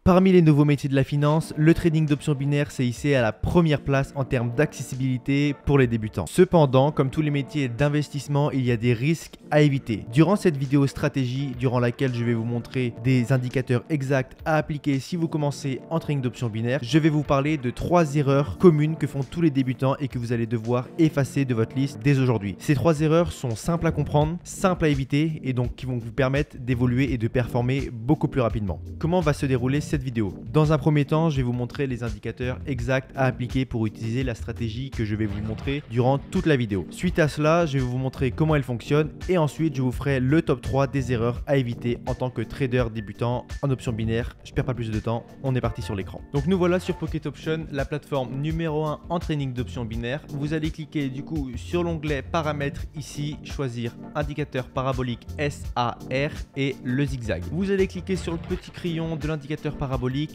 Parmi les nouveaux métiers de la finance, le trading d'options binaires s'est hissé à la première place en termes d'accessibilité pour les débutants. Cependant, comme tous les métiers d'investissement, il y a des risques à éviter. Durant cette vidéo stratégie, durant laquelle je vais vous montrer des indicateurs exacts à appliquer si vous commencez en trading d'options binaires, je vais vous parler de 3 erreurs communes que font tous les débutants et que vous allez devoir effacer de votre liste dès aujourd'hui. Ces 3 erreurs sont simples à comprendre, simples à éviter et donc qui vont vous permettre d'évoluer et de performer beaucoup plus rapidement. Comment va se dérouler cette vidéo? Dans un premier temps, je vais vous montrer les indicateurs exacts à appliquer pour utiliser la stratégie que je vais vous montrer durant toute la vidéo. Suite à cela, je vais vous montrer comment elle fonctionne et ensuite je vous ferai le top 3 des erreurs à éviter en tant que trader débutant en options binaires. Je perds pas plus de temps, on est parti sur l'écran. Donc nous voilà sur Pocket Option, la plateforme numéro 1 en trading d'options binaires. Vous allez cliquer du coup sur l'onglet paramètres ici, choisir indicateur parabolique SAR et le zigzag. Vous allez cliquer sur le petit crayon de l'indicateur parabolique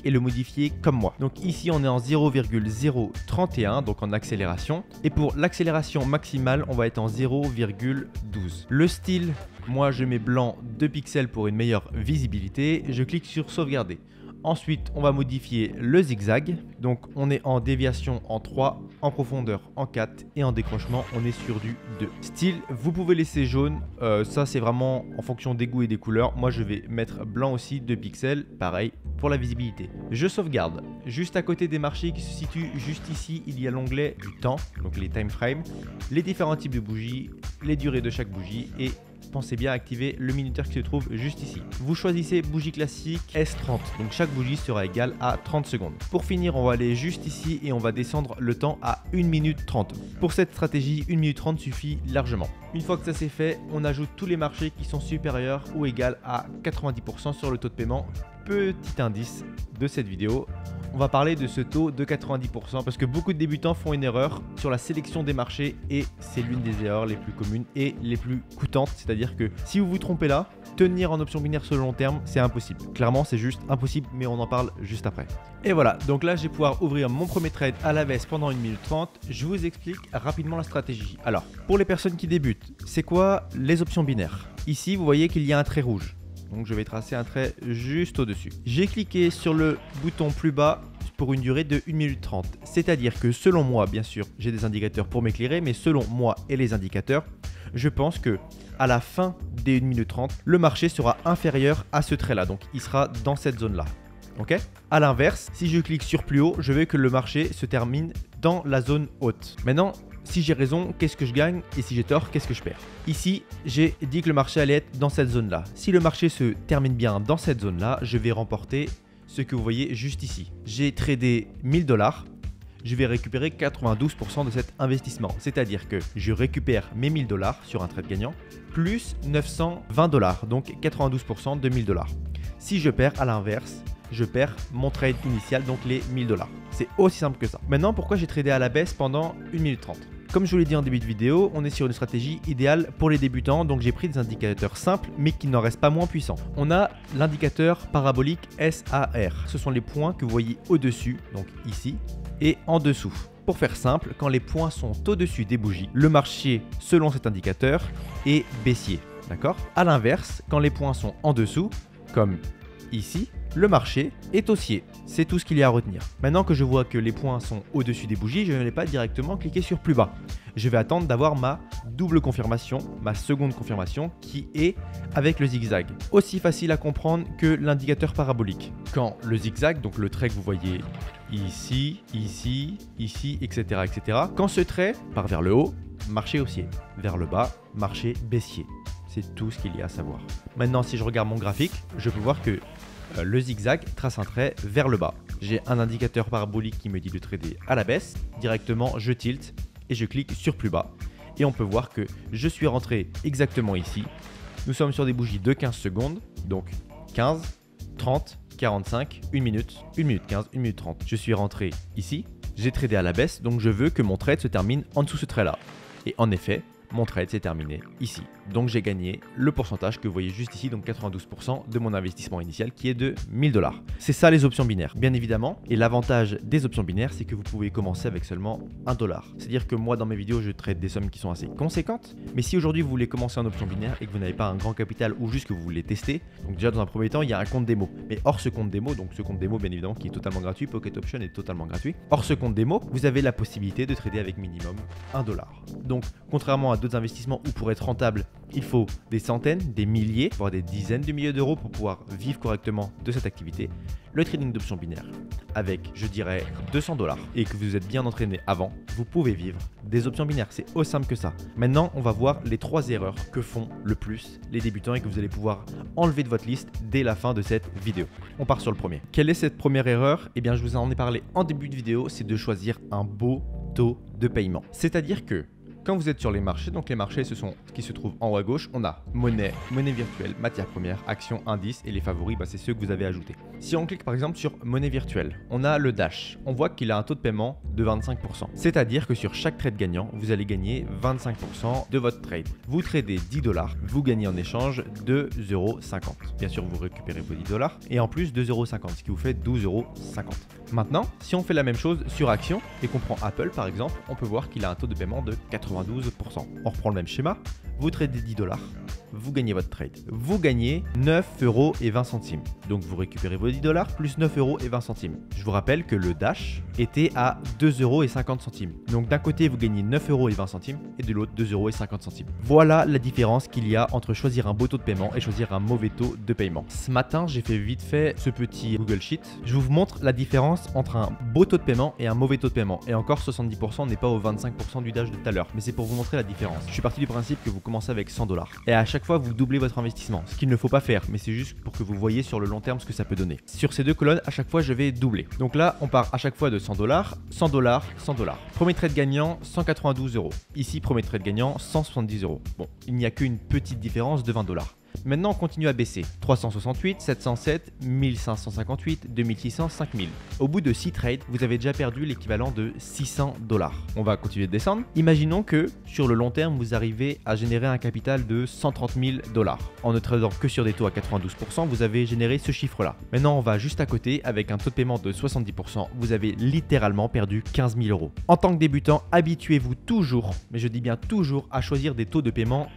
et le modifier comme moi. Donc ici on est en 0,031 donc en accélération et pour l'accélération maximale on va être en 0,12. Le style, moi je mets blanc 2 pixels pour une meilleure visibilité. Je clique sur sauvegarder. Ensuite, on va modifier le zigzag. Donc, on est en déviation en 3, en profondeur en 4 et en décrochement, on est sur du 2. Style, vous pouvez laisser jaune. Ça, c'est vraiment en fonction des goûts et des couleurs. Moi, je vais mettre blanc aussi, 2 pixels. Pareil pour la visibilité. Je sauvegarde. Juste à côté des marchés qui se situent juste ici, il y a l'onglet du temps, donc les time frames, les différents types de bougies, les durées de chaque bougie et pensez bien à activer le minuteur qui se trouve juste ici. Vous choisissez bougie classique S30, donc chaque bougie sera égale à 30 secondes. Pour finir, on va aller juste ici et on va descendre le temps à 1 minute 30. Pour cette stratégie, 1 minute 30 suffit largement. Une fois que ça c'est fait, on ajoute tous les marchés qui sont supérieurs ou égales à 90% sur le taux de paiement. Petit indice de cette vidéo, on va parler de ce taux de 90% parce que beaucoup de débutants font une erreur sur la sélection des marchés et c'est l'une des erreurs les plus communes et les plus coûtantes. C'est-à-dire que si vous vous trompez là, tenir en option binaire sur le long terme, c'est impossible. Clairement, c'est juste impossible, mais on en parle juste après. Et voilà, donc là, je vais pouvoir ouvrir mon premier trade à la baisse pendant 1 minute 30. Je vous explique rapidement la stratégie. Alors, pour les personnes qui débutent, c'est quoi les options binaires? Ici, vous voyez qu'il y a un trait rouge. Donc je vais tracer un trait juste au-dessus. J'ai cliqué sur le bouton plus bas pour une durée de 1 minute 30. C'est-à-dire que selon moi, bien sûr, j'ai des indicateurs pour m'éclairer, mais selon moi et les indicateurs, je pense que à la fin des 1 minute 30, le marché sera inférieur à ce trait-là. Donc il sera dans cette zone-là. Ok? À l'inverse, si je clique sur plus haut, je veux que le marché se termine dans la zone haute. Maintenant, si j'ai raison, qu'est-ce que je gagne? Et si j'ai tort, qu'est-ce que je perds? Ici, j'ai dit que le marché allait être dans cette zone-là. Si le marché se termine bien dans cette zone-là, je vais remporter ce que vous voyez juste ici. J'ai tradé 1000 $. Je vais récupérer 92% de cet investissement. C'est-à-dire que je récupère mes 1000 $ sur un trade gagnant, plus 920 $, donc 92% de 1000 $. Si je perds, à l'inverse, je perds mon trade initial, donc les 1000 $. C'est aussi simple que ça. Maintenant, pourquoi j'ai tradé à la baisse pendant 1 minute 30? Comme je vous l'ai dit en début de vidéo, on est sur une stratégie idéale pour les débutants, donc j'ai pris des indicateurs simples, mais qui n'en restent pas moins puissants. On a l'indicateur parabolique SAR. Ce sont les points que vous voyez au-dessus, donc ici, et en dessous. Pour faire simple, quand les points sont au-dessus des bougies, le marché, selon cet indicateur, est baissier. D'accord? À l'inverse, quand les points sont en dessous, comme ici, le marché est haussier. C'est tout ce qu'il y a à retenir. Maintenant que je vois que les points sont au-dessus des bougies, je ne vais pas directement cliquer sur plus bas. Je vais attendre d'avoir ma double confirmation, ma seconde confirmation qui est avec le zigzag. Aussi facile à comprendre que l'indicateur parabolique. Quand le zigzag, donc le trait que vous voyez ici, ici, ici, etc., etc. Quand ce trait part vers le haut, marché haussier. Vers le bas, marché baissier. C'est tout ce qu'il y a à savoir. Maintenant, si je regarde mon graphique, je peux voir que le zigzag trace un trait vers le bas. J'ai un indicateur parabolique qui me dit de trader à la baisse. Directement, je tilte et je clique sur plus bas. Et on peut voir que je suis rentré exactement ici. Nous sommes sur des bougies de 15 secondes. Donc 15, 30, 45, 1 minute, 1 minute 15, 1 minute 30. Je suis rentré ici. J'ai tradé à la baisse. Donc je veux que mon trade se termine en dessous de ce trait-là. Et en effet, mon trade s'est terminé ici. Donc j'ai gagné le pourcentage que vous voyez juste ici, donc 92% de mon investissement initial qui est de 1000 $. C'est ça les options binaires, bien évidemment. Et l'avantage des options binaires, c'est que vous pouvez commencer avec seulement 1 $. C'est-à-dire que moi dans mes vidéos, je trade des sommes qui sont assez conséquentes. Mais si aujourd'hui vous voulez commencer en option binaire et que vous n'avez pas un grand capital ou juste que vous voulez tester, donc déjà dans un premier temps, il y a un compte démo. Mais hors ce compte démo, donc ce compte démo bien évidemment qui est totalement gratuit, Pocket Option est totalement gratuit. Hors ce compte démo, vous avez la possibilité de trader avec minimum 1 $. Donc contrairement à d'autres investissements où pour être rentable, il faut des centaines, des milliers, voire des dizaines de milliers d'euros pour pouvoir vivre correctement de cette activité, le trading d'options binaires avec, je dirais, 200 $ et que vous êtes bien entraîné avant, vous pouvez vivre des options binaires. C'est aussi simple que ça. Maintenant, on va voir les 3 erreurs que font le plus les débutants et que vous allez pouvoir enlever de votre liste dès la fin de cette vidéo. On part sur le premier. Quelle est cette première erreur? Eh bien, je vous en ai parlé en début de vidéo, c'est de choisir un beau taux de paiement. C'est-à-dire que quand vous êtes sur les marchés, donc les marchés, ce sont ce qui se trouve en haut à gauche, on a monnaie virtuelle, matières premières, actions, indices et les favoris, c'est ceux que vous avez ajoutés. Si on clique par exemple sur monnaie virtuelle, on a le Dash. On voit qu'il a un taux de paiement de 25%. C'est-à-dire que sur chaque trade gagnant, vous allez gagner 25% de votre trade. Vous tradez 10 $, vous gagnez en échange 2,50 €. Bien sûr, vous récupérez vos 10 $ et en plus 2,50 €, ce qui vous fait 12,50 €. Maintenant, si on fait la même chose sur Action et qu'on prend Apple par exemple, on peut voir qu'il a un taux de paiement de 92%. On reprend le même schéma, vous tradez 10 $, vous gagnez votre trade. Vous gagnez 9,20 €. Donc vous récupérez vos 10 $ plus 9,20 €. Je vous rappelle que le Dash était à 2,50 €. Donc d'un côté vous gagnez 9,20 € et de l'autre 2,50 €. Voilà la différence qu'il y a entre choisir un beau taux de paiement et choisir un mauvais taux de paiement. Ce matin j'ai fait vite fait ce petit Google Sheet. Je vous montre la différence entre un beau taux de paiement et un mauvais taux de paiement. Et encore 70% n'est pas au 25% du Dash de tout à l'heure. Mais c'est pour vous montrer la différence. Je suis parti du principe que vous commencez avec 100 $. Et à chaque fois vous doublez votre investissement. Ce qu'il ne faut pas faire, mais c'est juste pour que vous voyez sur le long terme ce que ça peut donner. Sur ces deux colonnes, à chaque fois je vais doubler. Donc là on part à chaque fois de 100 $, 100 $, 100 $. Premier trade gagnant 192 €. Ici premier trade gagnant 170 €. Bon, il n'y a qu'une petite différence de 20 $. Maintenant, on continue à baisser. 368, 707, 1558, 2600, 5000. Au bout de 6 trades, vous avez déjà perdu l'équivalent de 600 $. On va continuer de descendre. Imaginons que sur le long terme, vous arrivez à générer un capital de 130 000 $. En ne tradant que sur des taux à 92%, vous avez généré ce chiffre-là. Maintenant, on va juste à côté avec un taux de paiement de 70%. Vous avez littéralement perdu 15 000 €. En tant que débutant, habituez-vous toujours, mais je dis bien toujours, à choisir des taux de paiement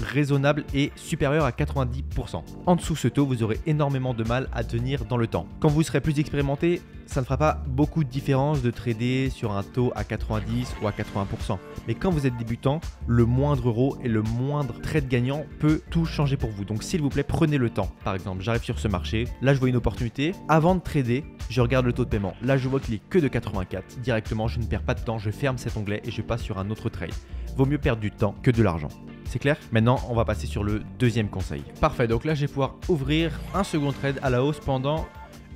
raisonnable et supérieur à 90%. En dessous ce taux, vous aurez énormément de mal à tenir dans le temps. Quand vous serez plus expérimenté, ça ne fera pas beaucoup de différence de trader sur un taux à 90 ou à 80%. Mais quand vous êtes débutant, le moindre euro et le moindre trade gagnant peut tout changer pour vous. Donc s'il vous plaît, prenez le temps. Par exemple, j'arrive sur ce marché, là je vois une opportunité. Avant de trader, je regarde le taux de paiement. Là je vois qu'il est que de 84. Directement, je ne perds pas de temps, je ferme cet onglet et je passe sur un autre trade. Vaut mieux perdre du temps que de l'argent. C'est clair? Maintenant, on va passer sur le deuxième conseil. Parfait, donc là, je vais pouvoir ouvrir un second trade à la hausse pendant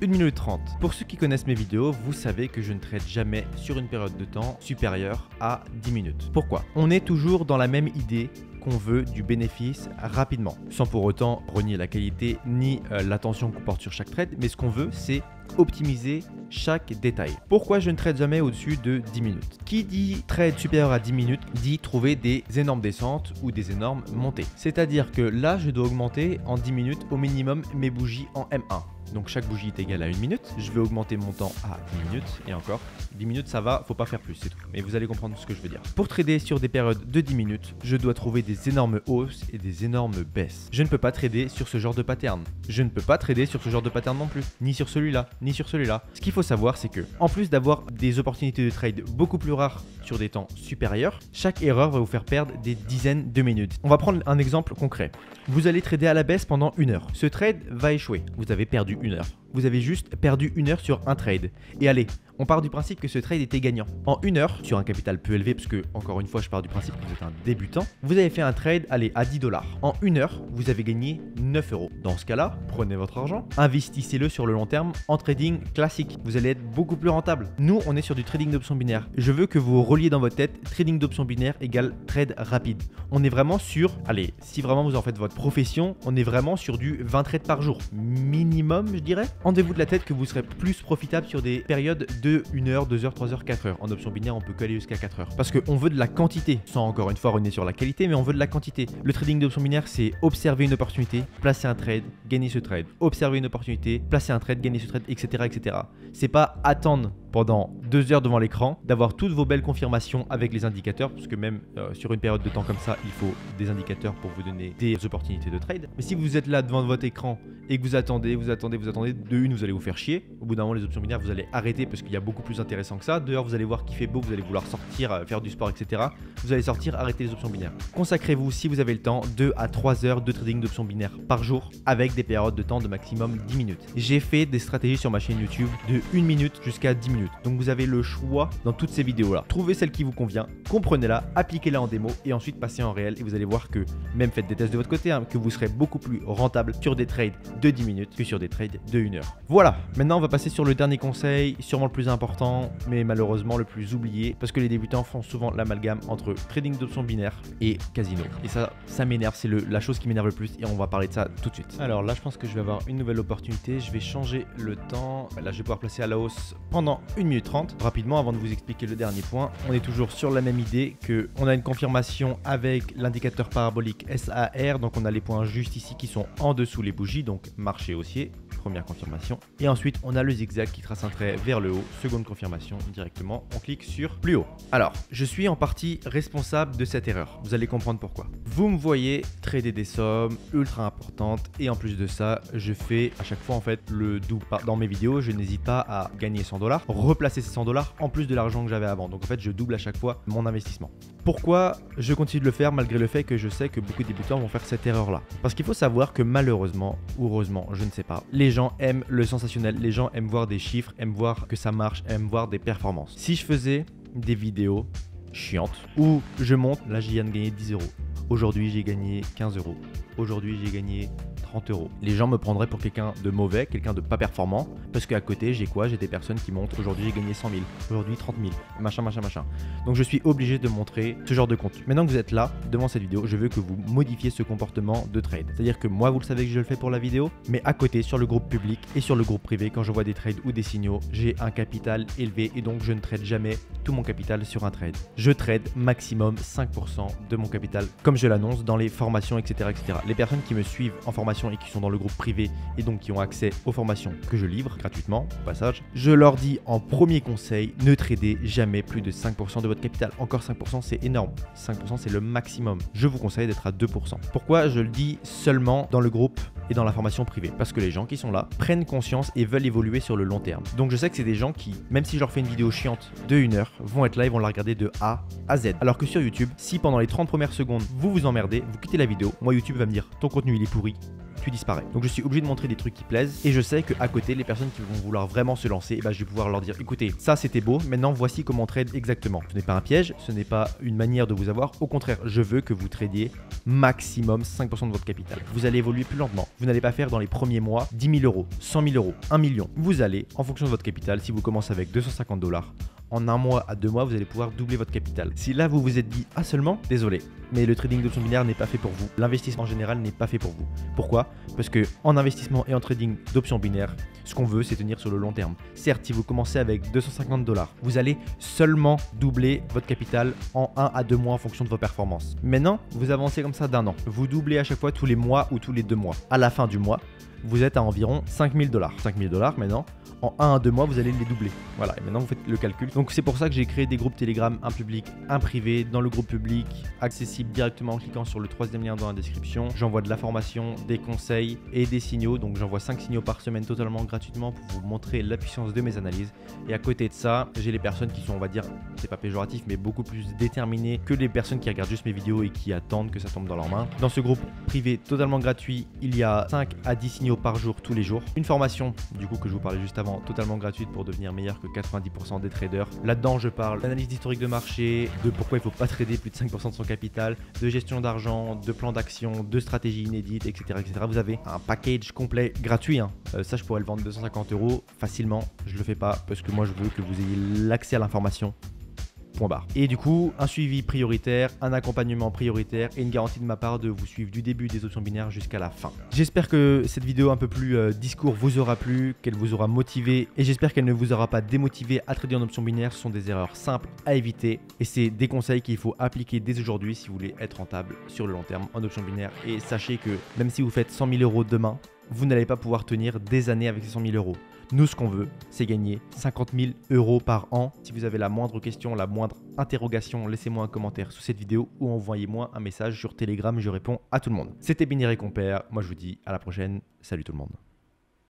1 minute 30. Pour ceux qui connaissent mes vidéos, vous savez que je ne trade jamais sur une période de temps supérieure à 10 minutes. Pourquoi? On est toujours dans la même idée qu'on veut du bénéfice rapidement, sans pour autant renier la qualité ni l'attention qu'on porte sur chaque trade, mais ce qu'on veut, c'est optimiser chaque détail. Pourquoi je ne trade jamais au-dessus de 10 minutes? Qui dit trade supérieur à 10 minutes dit trouver des énormes descentes ou des énormes montées. C'est-à-dire que là, je dois augmenter en 10 minutes au minimum mes bougies en M1. Donc chaque bougie est égale à 1 minute. Je vais augmenter mon temps à 10 minutes et encore. 10 minutes ça va, faut pas faire plus, c'est tout. Mais vous allez comprendre ce que je veux dire. Pour trader sur des périodes de 10 minutes, je dois trouver des énormes hausses et des énormes baisses. Je ne peux pas trader sur ce genre de pattern. Je ne peux pas trader sur ce genre de pattern non plus. Ni sur celui-là, ni sur celui-là. Ce qu'il faut savoir, c'est que en plus d'avoir des opportunités de trade beaucoup plus rares sur des temps supérieurs, chaque erreur va vous faire perdre des dizaines de minutes. On va prendre un exemple concret. Vous allez trader à la baisse pendant 1 heure. Ce trade va échouer. Vous avez perdu 1 heure. Vous avez juste perdu 1 heure sur un trade. Et allez, on part du principe que ce trade était gagnant. En 1 heure, sur un capital peu élevé, parce que, encore une fois, je pars du principe que vous êtes un débutant, vous avez fait fait un trade, allez, à 10 $. En 1 heure, vous avez gagné 9 €. Dans ce cas-là, prenez votre argent, investissez-le sur le long terme en trading classique. Vous allez être beaucoup plus rentable. Nous, on est sur du trading d'options binaires. Je veux que vous reliez dans votre tête trading d'options binaires égale trade rapide. On est vraiment sur, allez, si vraiment vous en faites votre profession, on est vraiment sur du 20 trades par jour. Minimum, je dirais. Enlevez-vous de la tête que vous serez plus profitable sur des périodes de 1 heure, 2 heures, 3 heures, 4 heures. En options binaires, on peut aller jusqu'à 4 heures. Parce qu'on veut de la quantité, sans encore une fois renier sur la qualité, mais on veut de la quantité. Le trading d'options binaires, c'est observer une opportunité, placer un trade, gagner ce trade. Observer une opportunité, placer un trade, gagner ce trade, etc. etc. C'est pas attendre pendant 2 heures devant l'écran, d'avoir toutes vos belles confirmations avec les indicateurs, parce que même sur une période de temps comme ça, il faut des indicateurs pour vous donner des opportunités de trade. Mais si vous êtes là devant votre écran et que vous attendez, de une, vous allez vous faire chier. Au bout d'un moment, les options binaires, vous allez arrêter parce qu'il y a beaucoup plus intéressant que ça. Dehors, vous allez voir qu'il fait beau, vous allez vouloir sortir, faire du sport, etc. Vous allez sortir, arrêter les options binaires. Consacrez-vous, si vous avez le temps, 2 à 3 heures de trading d'options binaires par jour avec des périodes de temps de maximum 10 minutes. J'ai fait des stratégies sur ma chaîne YouTube de 1 minute jusqu'à 10 minutes. Donc vous avez le choix dans toutes ces vidéos-là. Trouvez celle qui vous convient, comprenez-la, appliquez-la en démo et ensuite passez en réel et vous allez voir que, même faites des tests de votre côté, que vous serez beaucoup plus rentable sur des trades de 10 minutes que sur des trades de 1 heure. Voilà, maintenant on va passer sur le dernier conseil, sûrement le plus important, mais malheureusement le plus oublié, parce que les débutants font souvent l'amalgame entre trading d'options binaires et casino. Et ça m'énerve, c'est la chose qui m'énerve le plus et on va parler de ça tout de suite. Alors là, je pense que je vais avoir une nouvelle opportunité, je vais changer le temps. Là, je vais pouvoir placer à la hausse pendant 1 minute 30. Rapidement, avant de vous expliquer le dernier point, on est toujours sur la même idée que on a une confirmation avec l'indicateur parabolique SAR, donc on a les points juste ici qui sont en dessous les bougies, donc marché haussier, première confirmation. Et ensuite, on a le zigzag qui trace un trait vers le haut, seconde confirmation directement, on clique sur plus haut. Alors, je suis en partie responsable de cette erreur, vous allez comprendre pourquoi. Vous me voyez trader des sommes ultra importantes et en plus de ça, je fais à chaque fois en fait le double. Dans mes vidéos, je n'hésite pas à gagner 100 $, replacer ces 100 $ en plus de l'argent que j'avais avant. Donc en fait, je double à chaque fois mon investissement. Pourquoi je continue de le faire malgré le fait que je sais que beaucoup de débutants vont faire cette erreur-là? Parce qu'il faut savoir que malheureusement, ou heureusement, je ne sais pas, les gens aiment le sensationnel, les gens aiment voir des chiffres, aiment voir que ça marche, aiment voir des performances. Si je faisais des vidéos chiantes où je monte, là j'ai viens de gagner 10 €. Aujourd'hui, j'ai gagné 15 €. Aujourd'hui, j'ai gagné 30 €. Les gens me prendraient pour quelqu'un de mauvais, quelqu'un de pas performant, parce qu'à côté, j'ai quoi? J'ai des personnes qui montent. Aujourd'hui, j'ai gagné 100 000. Aujourd'hui, 30 000. Machin. Donc, je suis obligé de montrer ce genre de contenu. Maintenant que vous êtes là, devant cette vidéo, je veux que vous modifiez ce comportement de trade. C'est-à-dire que moi, vous le savez que je le fais pour la vidéo, mais à côté, sur le groupe public et sur le groupe privé, quand je vois des trades ou des signaux, j'ai un capital élevé et donc je ne trade jamais tout mon capital sur un trade. Je trade maximum 5% de mon capital, comme je l'annonce dans les formations, etc., etc. Les personnes qui me suivent en formation et qui sont dans le groupe privé et donc qui ont accès aux formations que je livre gratuitement, au passage, je leur dis en premier conseil, ne tradez jamais plus de 5% de votre capital. Encore 5%, c'est énorme. 5%, c'est le maximum. Je vous conseille d'être à 2%. Pourquoi je le dis seulement dans le groupe et dans la formation privée? Parce que les gens qui sont là prennent conscience et veulent évoluer sur le long terme. Donc je sais que c'est des gens qui, même si je leur fais une vidéo chiante de 1 heure, vont être là et vont la regarder de A à Z. Alors que sur YouTube, si pendant les 30 premières secondes, vous vous emmerdez, vous quittez la vidéo, moi YouTube va me dire ton contenu il est pourri, tu disparais. Donc je suis obligé de montrer des trucs qui plaisent et je sais qu'à côté, les personnes qui vont vouloir vraiment se lancer, je vais pouvoir leur dire écoutez, ça c'était beau, maintenant voici comment on trade exactement. Ce n'est pas un piège, ce n'est pas une manière de vous avoir, au contraire, je veux que vous tradiez maximum 5% de votre capital. Vous allez évoluer plus lentement. Vous n'allez pas faire dans les premiers mois 10 000 €, 100 000 €, 1 million. Vous allez, en fonction de votre capital, si vous commencez avec 250 $, en 1 mois à 2 mois, vous allez pouvoir doubler votre capital. Si là, vous vous êtes dit, ah seulement, désolé, mais le trading d'options binaires n'est pas fait pour vous. L'investissement en général n'est pas fait pour vous. Pourquoi? Parce que en investissement et en trading d'options binaires, ce qu'on veut, c'est tenir sur le long terme. Certes, si vous commencez avec 250 $, vous allez seulement doubler votre capital en 1 à 2 mois en fonction de vos performances. Maintenant, vous avancez comme ça d'un an. Vous doublez à chaque fois tous les mois ou tous les 2 mois. À la fin du mois, vous êtes à environ 5 000 $. 5 000 $ maintenant. En 1 à 2 mois, vous allez les doubler. Voilà, et maintenant vous faites le calcul. Donc c'est pour ça que j'ai créé des groupes Telegram, un public, un privé. Dans le groupe public, accessible directement en cliquant sur le 3e lien dans la description. J'envoie de la formation, des conseils et des signaux. Donc j'envoie 5 signaux par semaine totalement gratuitement pour vous montrer la puissance de mes analyses. Et à côté de ça, j'ai les personnes qui sont, on va dire, c'est pas péjoratif, mais beaucoup plus déterminées que les personnes qui regardent juste mes vidéos et qui attendent que ça tombe dans leurs mains. Dans ce groupe privé totalement gratuit, il y a 5 à 10 signaux par jour, tous les jours. Une formation, du coup, que je vous parlais juste avant, vraiment totalement gratuite pour devenir meilleur que 90% des traders. Là-dedans, je parle d'analyse d'historique de marché, de pourquoi il ne faut pas trader plus de 5% de son capital, de gestion d'argent, de plan d'action, de stratégie inédite, etc., etc. Vous avez un package complet gratuit. Ça, je pourrais le vendre 250 € facilement. Je le fais pas parce que moi, je veux que vous ayez l'accès à l'information. Et du coup, un suivi prioritaire, un accompagnement prioritaire et une garantie de ma part de vous suivre du début des options binaires jusqu'à la fin. J'espère que cette vidéo un peu plus discours vous aura plu, qu'elle vous aura motivé et j'espère qu'elle ne vous aura pas démotivé à trader en options binaires. Ce sont des erreurs simples à éviter et c'est des conseils qu'il faut appliquer dès aujourd'hui si vous voulez être rentable sur le long terme en options binaires. Et sachez que même si vous faites 100 000 € demain, vous n'allez pas pouvoir tenir des années avec ces 100 000 €. Nous, ce qu'on veut, c'est gagner 50 000 € par an. Si vous avez la moindre question, la moindre interrogation, laissez-moi un commentaire sous cette vidéo ou envoyez-moi un message sur Telegram, je réponds à tout le monde. C'était Binaire et Compère, moi je vous dis à la prochaine, salut tout le monde.